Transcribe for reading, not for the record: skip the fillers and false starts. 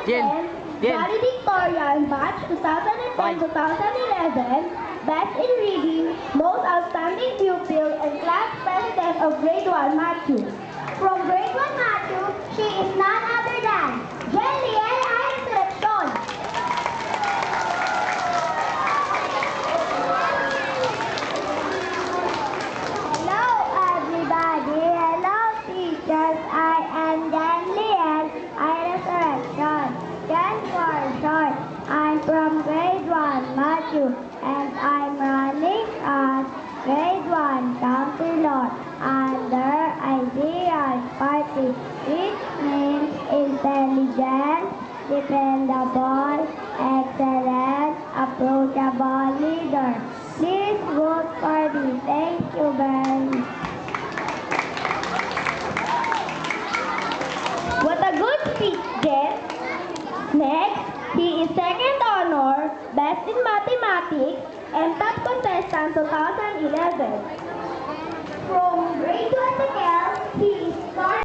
Valedictorian Batch 2010-2011, Best in Reading, Most Outstanding Pupil, and Class President of Grade 1 Matthew. From Grade 1 Matthew, she is none other than Jeliel Iris Selection. Hello everybody, hello teachers, I am Jeliel Iris Selection. Jan for short, I'm from Grade 1 Matthew, and I'm running as Grade 1 County Lot under Ideal Party, which means intelligent, dependable, excellent, approachable leader. Please vote for me. Thank you very much. What a good speech, Jeff. Next, he is second honor, Best in Mathematics, and top contestant 2011.